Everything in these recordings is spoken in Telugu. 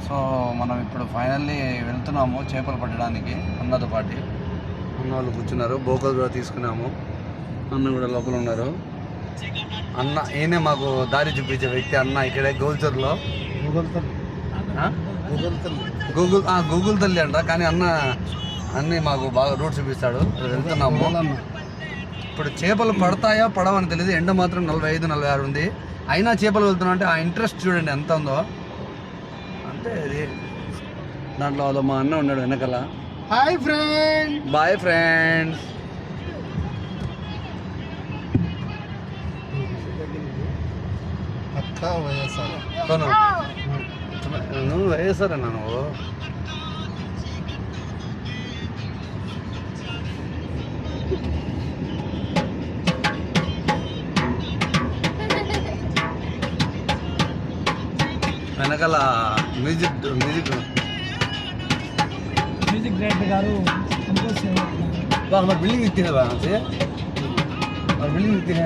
సో మనం ఇప్పుడు ఫైనల్లీ వెళ్తున్నాము చేపలు పట్టడానికి అన్నతో పాటు. అన్న వాళ్ళు కూర్చున్నారు, బోకలు కూడా తీసుకున్నాము. అన్న కూడా లోపల ఉన్నారు. అన్న ఈయనే మాకు దారి చూపించే వ్యక్తి అన్న. ఇక్కడే గోల్చర్లో గూగుల్ తల్లి అంట, కానీ అన్న అన్నీ మాకు బాగా రూట్ చూపిస్తాడు. వెళ్తున్నాము. ఇప్పుడు చేపలు పడతాయా పడవని తెలియదు. ఎండ మాత్రం 45-46 ఉంది. అయినా చేపలు వెళ్తున్నాం అంటే ఆ ఇంట్రెస్ట్ చూడండి ఎంత ఉందో. అంటే ఇది దాంట్లో మా అన్న ఉన్నాడు వెనకాల. Hi friend, boy friends. అక్క వైఎస్ఆర్ నువ్వు వైఎస్ఆరేనా నువ్వు? వెనకాల మ్యూజిక్ డైరెక్టర్ గారు బిల్డింగ్ ఇచ్చిన బిల్డింగ్ ఇచ్చిన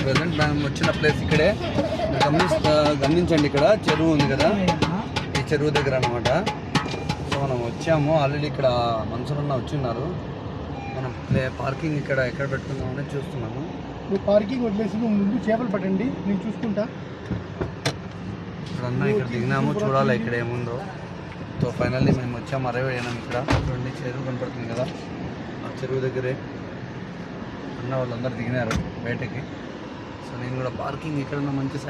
ప్రెసెంట్ మేము వచ్చిన ప్లేస్ ఇక్కడే గమనించండి. ఇక్కడ చెరువు ఉంది కదా, ఈ చెరువు దగ్గర అన్నమాట. సో మనం వచ్చాము ఆల్రెడీ. ఇక్కడ మనుషులన్నా వచ్చిన్నారు. మనం పార్కింగ్ ఇక్కడ ఎక్కడ పెట్టుకుందామని చూస్తున్నాము. నువ్వు పార్కింగ్ వదిలేసి నువ్వు ముందు చేపలు పట్టండి, నేను చూసుకుంటా. ఇప్పుడన్నా ఇక్కడ దిగినాము, చూడాలి ఇక్కడ ఏముందో. సో ఫైనల్లీ మేము వచ్చాము, అరైవ్ అయినాం. ఇక్కడ చూడండి చెరువు కనపడుతుంది కదా, ఆ చెరువు దగ్గరే అన్న వాళ్ళందరూ దిగినారు బయటకి. సో నేను కూడా పార్కింగ్ ఇక్కడ మంచి సైడ్